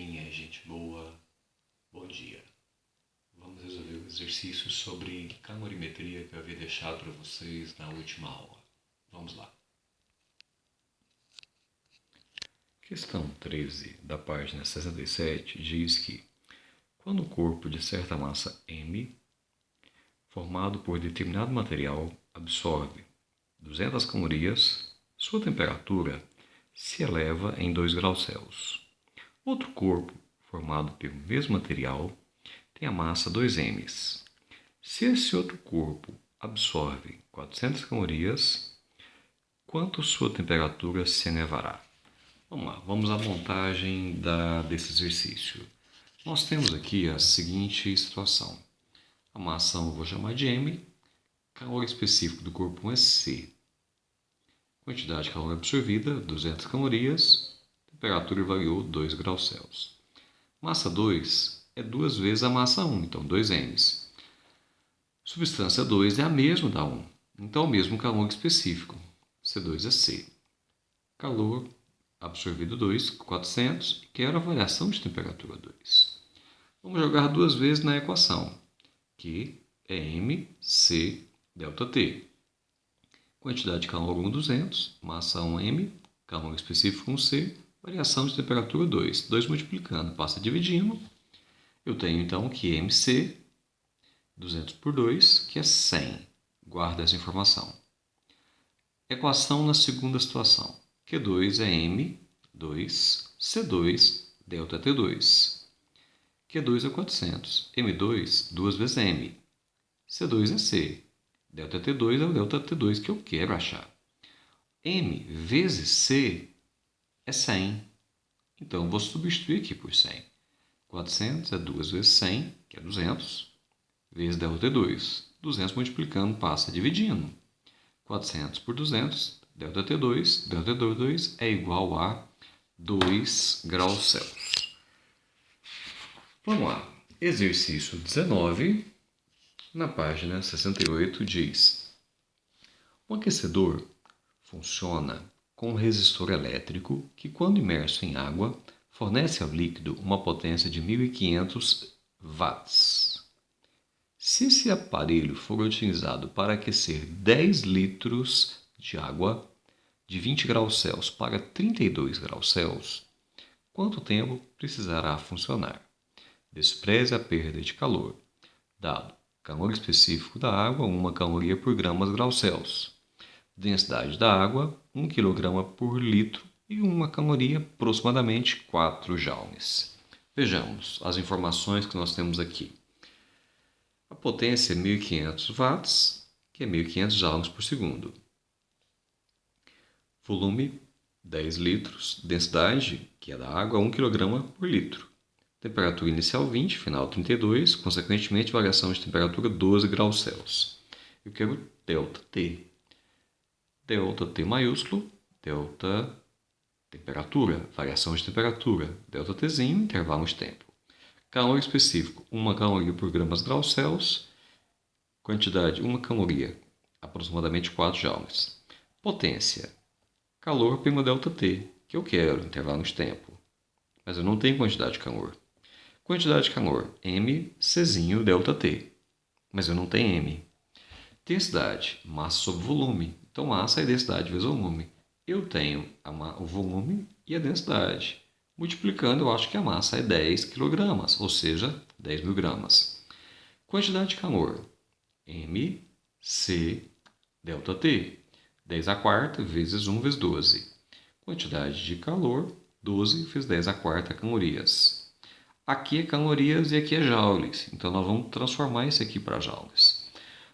Quem é gente boa, bom dia. Vamos resolver o exercício sobre calorimetria que eu havia deixado para vocês na última aula. Vamos lá. Questão 13 da página 67 diz que quando o corpo de certa massa m, formado por determinado material, absorve 200 calorias, sua temperatura se eleva em 2 graus Celsius. Outro corpo, formado pelo mesmo material, tem a massa 2m. Se esse outro corpo absorve 400 calorias, quanto sua temperatura se elevará? Vamos lá, vamos à montagem desse exercício. Nós temos aqui a seguinte situação. A massa eu vou chamar de M, calor específico do corpo 1 é C. Quantidade de calor absorvida, 200 calorias, temperatura variou 2 graus Celsius. Massa 2 é 2 vezes a massa 1, então 2m. Substância 2 é a mesma da 1, então o mesmo calor específico, C2 é C. Calor absorvido 2, 400, e quero a variação de temperatura 2. Vamos jogar duas vezes na equação, que é MC ΔT. Quantidade de calor 1, 200, massa 1m, calor específico 1C, variação de temperatura 2. 2 multiplicando, passa dividindo. Eu tenho então que MC, 200 por 2, que é 100. Guarda essa informação. Equação na segunda situação. Q2 é M2, C2, ΔT2. Q2 é 400, M2, 2 vezes M. C2 é C. ΔT2 é o ΔT2 que eu quero achar. M vezes C é 100. Então, eu vou substituir aqui por 100. 400 é 2 vezes 100, que é 200, vezes ΔT2. 200 multiplicando, passa dividindo. 400 por 200, ΔT2. ΔT2 é igual a 2 graus Celsius. Vamos lá. Exercício 19, na página 68, diz: um aquecedor funciona com um resistor elétrico que, quando imerso em água, fornece ao líquido uma potência de 1.500 watts. Se esse aparelho for utilizado para aquecer 10 litros de água de 20 graus Celsius para 32 graus Celsius, quanto tempo precisará funcionar? Despreze a perda de calor, dado calor específico da água, 1 caloria por graus Celsius. Densidade da água, 1 kg por litro e 1 caloria, aproximadamente 4 joules. Vejamos as informações que nós temos aqui. A potência é 1.500 watts, que é 1.500 joules por segundo. Volume, 10 litros. Densidade, que é da água, 1 kg por litro. Temperatura inicial 20, final 32, consequentemente variação de temperatura 12 graus Celsius. Eu quero ΔT. ΔT maiúsculo, delta temperatura, variação de temperatura, ΔTzinho, intervalo de tempo. Calor específico, 1 caloria por graus Celsius. Quantidade, 1 caloria, aproximadamente 4 joules. Potência, calor pelo ΔT, que eu quero, intervalo de tempo. Mas eu não tenho quantidade de calor. Quantidade de calor, M, Czinho, ΔT. Mas eu não tenho M. Densidade, massa sobre volume. Então, massa é densidade vezes volume. Eu tenho o volume e a densidade. Multiplicando, eu acho que a massa é 10 kg, ou seja, 10.000 gramas. Quantidade de calor, M, C, ΔT. 10 a quarta vezes 1 vezes 12. Quantidade de calor, 12 vezes 10 a quarta calorias. Aqui é calorias e aqui é joules. Então, nós vamos transformar isso aqui para joules.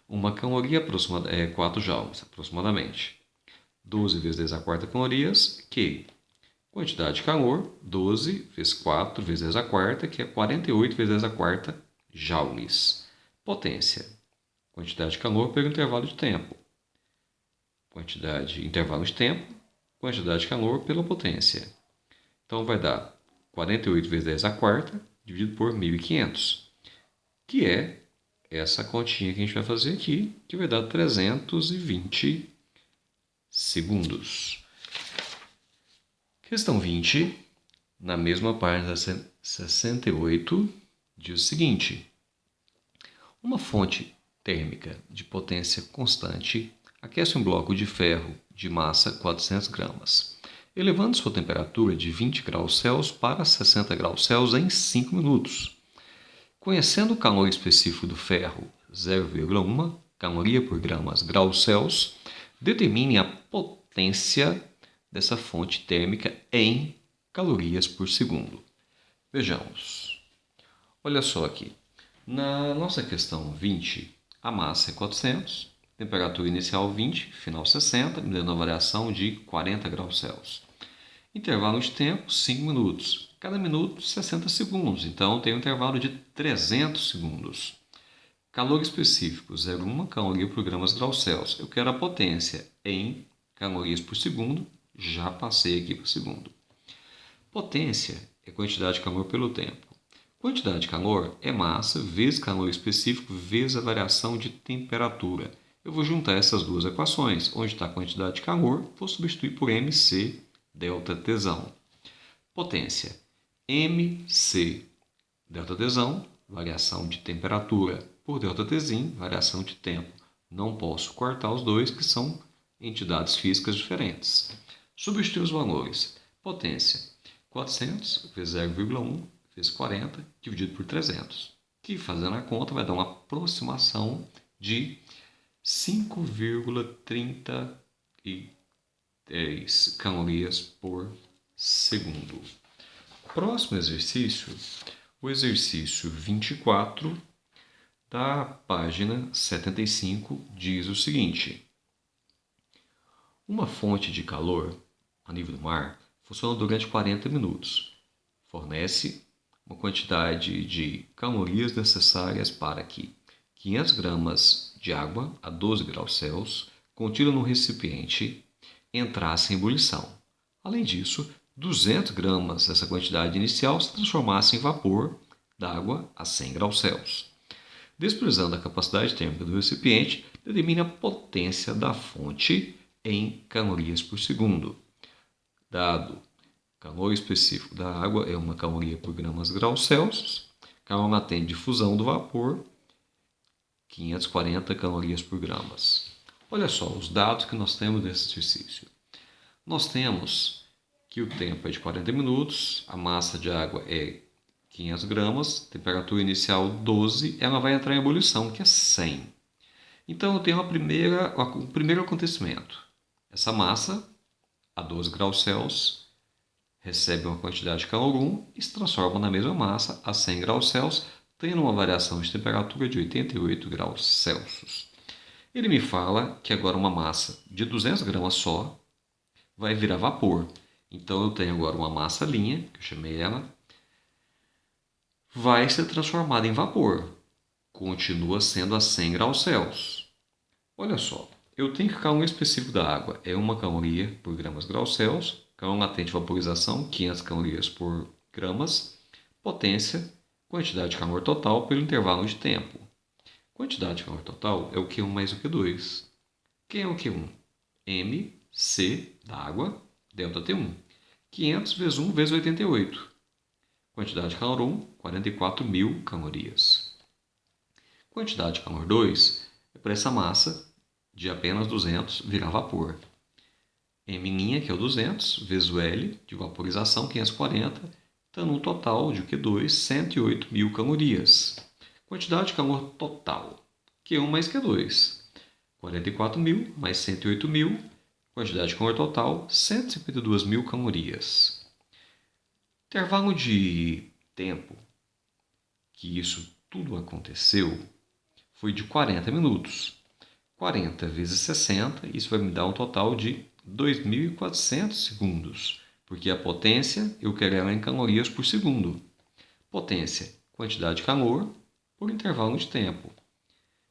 1 caloria é 4 joules, aproximadamente. 12 vezes 10 a quarta calorias, que quantidade de calor, 12 vezes 4 vezes 10 a quarta, que é 48 vezes 10 a quarta joules. Potência, quantidade de calor pelo intervalo de tempo. Intervalo de tempo, quantidade de calor pela potência. Então, vai dar 48 vezes 10 a quarta, dividido por 1.500, que é essa continha que a gente vai fazer aqui, que vai dar 320 segundos. Questão 20 Na mesma página 68, diz o seguinte: uma fonte térmica de potência constante aquece um bloco de ferro de massa 400 gramas, elevando sua temperatura de 20 graus Celsius para 60 graus Celsius em 5 minutos. Conhecendo o calor específico do ferro, 0,1 caloria por graus Celsius, determine a potência dessa fonte térmica em calorias por segundo. Vejamos. Olha só aqui. Na nossa questão 20, a massa é 400, temperatura inicial 20, final 60, me dando uma variação de 40 graus Celsius. Intervalo de tempo, 5 minutos. Cada minuto, 60 segundos. Então, tem um intervalo de 300 segundos. Calor específico, 0,1 caloria por graus Celsius. Eu quero a potência em calorias por segundo. Já passei aqui para o segundo. Potência é quantidade de calor pelo tempo. Quantidade de calor é massa vezes calor específico vezes a variação de temperatura. Eu vou juntar essas duas equações. Onde está a quantidade de calor, vou substituir por mc delta Tsão. Potência. mc delta Tsão, variação de temperatura, por delta Tsim, variação de tempo. Não posso cortar os dois, que são entidades físicas diferentes. Substituir os valores. Potência. 400 vezes 0,1 vezes 40 dividido por 300, que fazendo a conta vai dar uma aproximação de 5,33 calorias por segundo. Próximo exercício, o exercício 24 da página 75 diz o seguinte: uma fonte de calor a nível do mar funciona durante 40 minutos. Fornece uma quantidade de calorias necessárias para que 500 gramas de água a 12 graus Celsius contida no recipiente entrasse em ebulição. Além disso, 200 gramas dessa quantidade inicial se transformasse em vapor d'água a 100 graus Celsius. Desprezando a capacidade térmica do recipiente, determine a potência da fonte em calorias por segundo. Dado calor específico da água é 1 caloria por graus Celsius, calor latente de fusão do vapor, 540 calorias por gramas. Olha só os dados que nós temos desse exercício. Nós temos que o tempo é de 40 minutos, a massa de água é 500 gramas, temperatura inicial 12, ela vai entrar em ebulição, que é 100. Então eu tenho o primeiro acontecimento. Essa massa, a 12 graus Celsius, recebe uma quantidade de calor 1 e se transforma na mesma massa a 100 graus Celsius, tendo uma variação de temperatura de 88 graus Celsius. Ele me fala que agora uma massa de 200 gramas só vai virar vapor. Então eu tenho agora uma massa linha, que eu chamei ela, vai ser transformada em vapor. Continua sendo a 100 graus Celsius. Olha só, eu tenho que calor específico da água é 1 caloria por graus Celsius, calor latente de vaporização 500 calorias por gramas, potência, quantidade de calor total pelo intervalo de tempo. Quantidade de calor total é o Q1 mais o Q2. Quem é o Q1? mc da água, delta T1. 500 vezes 1 vezes 88. Quantidade de calor 1, 44.000 calorias. Quantidade de calor 2 é para essa massa de apenas 200 virar vapor. M', que é o 200, vezes o L, de vaporização, 540, dando um total de Q2, 108.000 calorias. Quantidade de calor total, Q1 mais Q2, 44.000 mais 108.000, quantidade de calor total, 152.000 calorias. Intervalo de tempo que isso tudo aconteceu foi de 40 minutos. 40 vezes 60, isso vai me dar um total de 2.400 segundos, porque a potência eu quero ela em calorias por segundo. Potência, quantidade de calor por intervalo de tempo.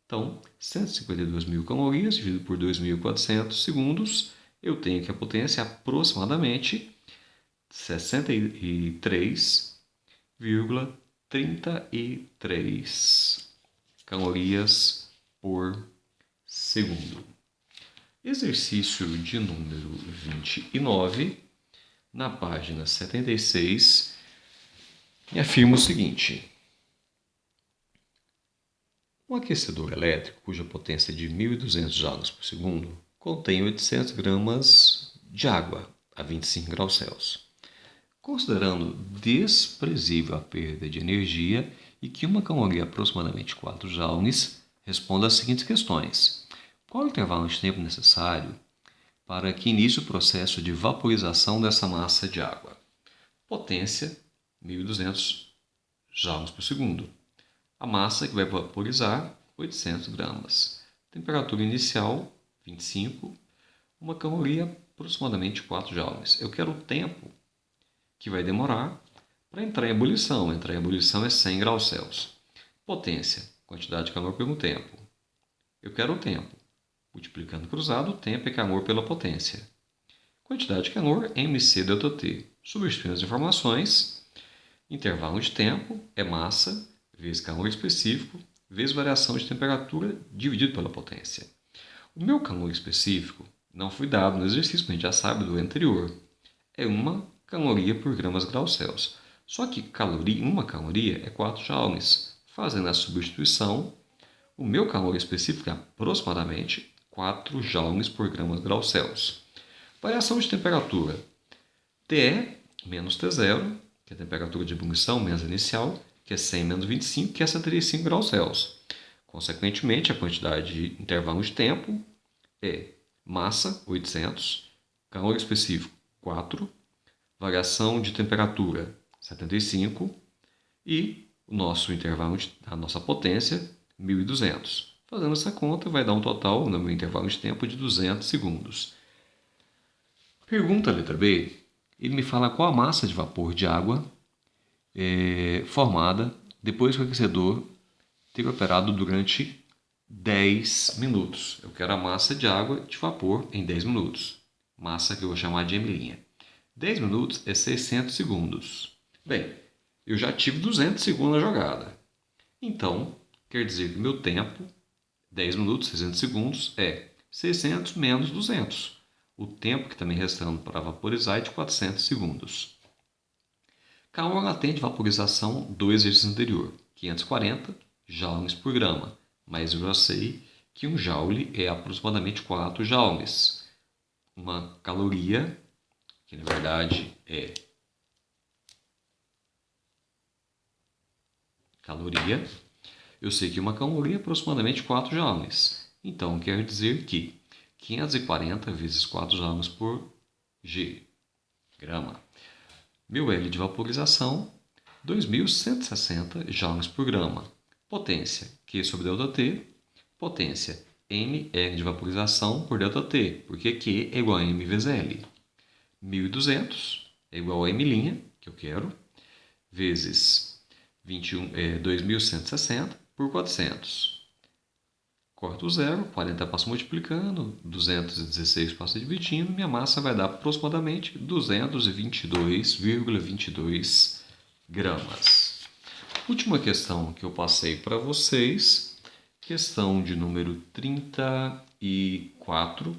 Então, 152.000 calorias dividido por 2.400 segundos, eu tenho que a potência é aproximadamente 63,33 calorias por segundo. Exercício de número 29 na página 76 e afirma o seguinte: um aquecedor elétrico cuja potência é de 1.200 joules por segundo contém 800 gramas de água a 25 graus Celsius. Considerando desprezível a perda de energia e que uma caloria aproximadamente 4 joules, responda às seguintes questões. Qual o intervalo de tempo necessário para que inicie o processo de vaporização dessa massa de água? Potência, 1.200 joules por segundo. A massa que vai vaporizar, 800 gramas. Temperatura inicial, 25. Uma caloria, aproximadamente 4 joules. Eu quero o tempo que vai demorar para entrar em ebulição. Entrar em ebulição é 100 graus Celsius. Potência, quantidade de calor pelo tempo. Eu quero o tempo. Multiplicando cruzado, o tempo é calor pela potência. Quantidade de calor, mc ΔT. Substituindo as informações, intervalo de tempo é massa vezes calor específico vezes variação de temperatura dividido pela potência. O meu calor específico não foi dado no exercício, mas a gente já sabe do anterior. É 1 caloria por gramas graus Celsius. Só que uma caloria é 4 joules. Fazendo a substituição, o meu calor específico é aproximadamente 4 joules por gramas graus Celsius. Variação de temperatura. TE menos T0, que é a temperatura de ebulição menos a inicial, que é 100 menos 25, que é 75 graus Celsius. Consequentemente, a quantidade de intervalo de tempo é massa, 800, calor específico, 4, variação de temperatura, 75, e o nosso intervalo, a nossa potência, 1.200. Fazendo essa conta, vai dar um total, no meu intervalo de tempo, de 200 segundos. Pergunta letra B. Ele me fala qual a massa de vapor de água formada depois que o aquecedor ter operado durante 10 minutos. Eu quero a massa de água de vapor em 10 minutos. Massa que eu vou chamar de M'. 10 minutos é 600 segundos. Bem, eu já tive 200 segundos na jogada. Então, quer dizer que meu tempo, 10 minutos, 600 segundos, é 600 menos 200. O tempo que está me restando para vaporizar é de 400 segundos. Calor latente de vaporização do exercício anterior, 540 joules por grama. Mas eu já sei que 1 joule é aproximadamente 4 joules. Uma caloria, que na verdade é caloria, eu sei que uma caloria é aproximadamente 4 joules. Então, quer dizer que 540 vezes 4 joules por grama. Meu L de vaporização, 2.160 joules por grama. Potência, Q sobre ΔT. Potência, mR de vaporização por ΔT, porque Q é igual a M vezes L. 1.200 é igual a M', que eu quero, vezes 2.160 por 400. Corto o zero, 40 passa multiplicando, 216 passa dividindo, minha massa vai dar aproximadamente 222,22 gramas. Última questão que eu passei para vocês, questão de número 34,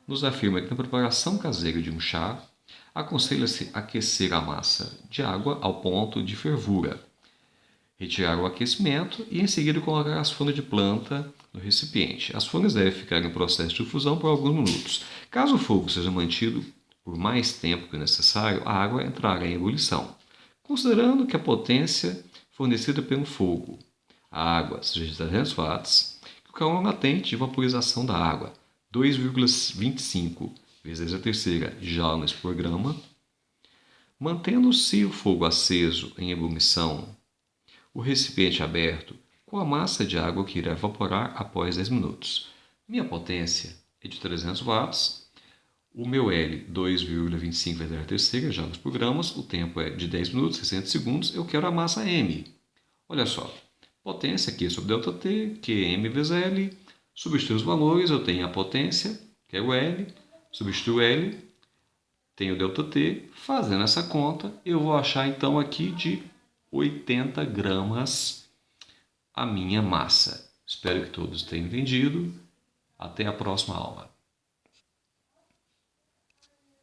nos afirma que na preparação caseira de um chá, aconselha-se aquecer a massa de água ao ponto de fervura, retirar o aquecimento e em seguida colocar as folhas de planta no recipiente. As folhas devem ficar em processo de infusão por alguns minutos. Caso o fogo seja mantido por mais tempo que o necessário, a água entrará em ebulição. Considerando que a potência fornecida pelo fogo, a água, seja de 300 watts, que o calor latente de vaporização da água, 2,25 vezes a terceira joules por grama, mantendo-se o fogo aceso em ebulição, o recipiente aberto, com a massa de água que irá evaporar após 10 minutos. Minha potência é de 300 watts, o meu L 2,25 vezes a terceira joules por gramas, o tempo é de 10 minutos, 60 segundos, eu quero a massa M. Olha só, potência Q sobre ΔT, QM vezes L, substituo os valores, eu tenho a potência, que é o L, substituo L, tenho ΔT, fazendo essa conta, eu vou achar então aqui de 80 gramas a minha massa. Espero que todos tenham entendido. Até a próxima aula.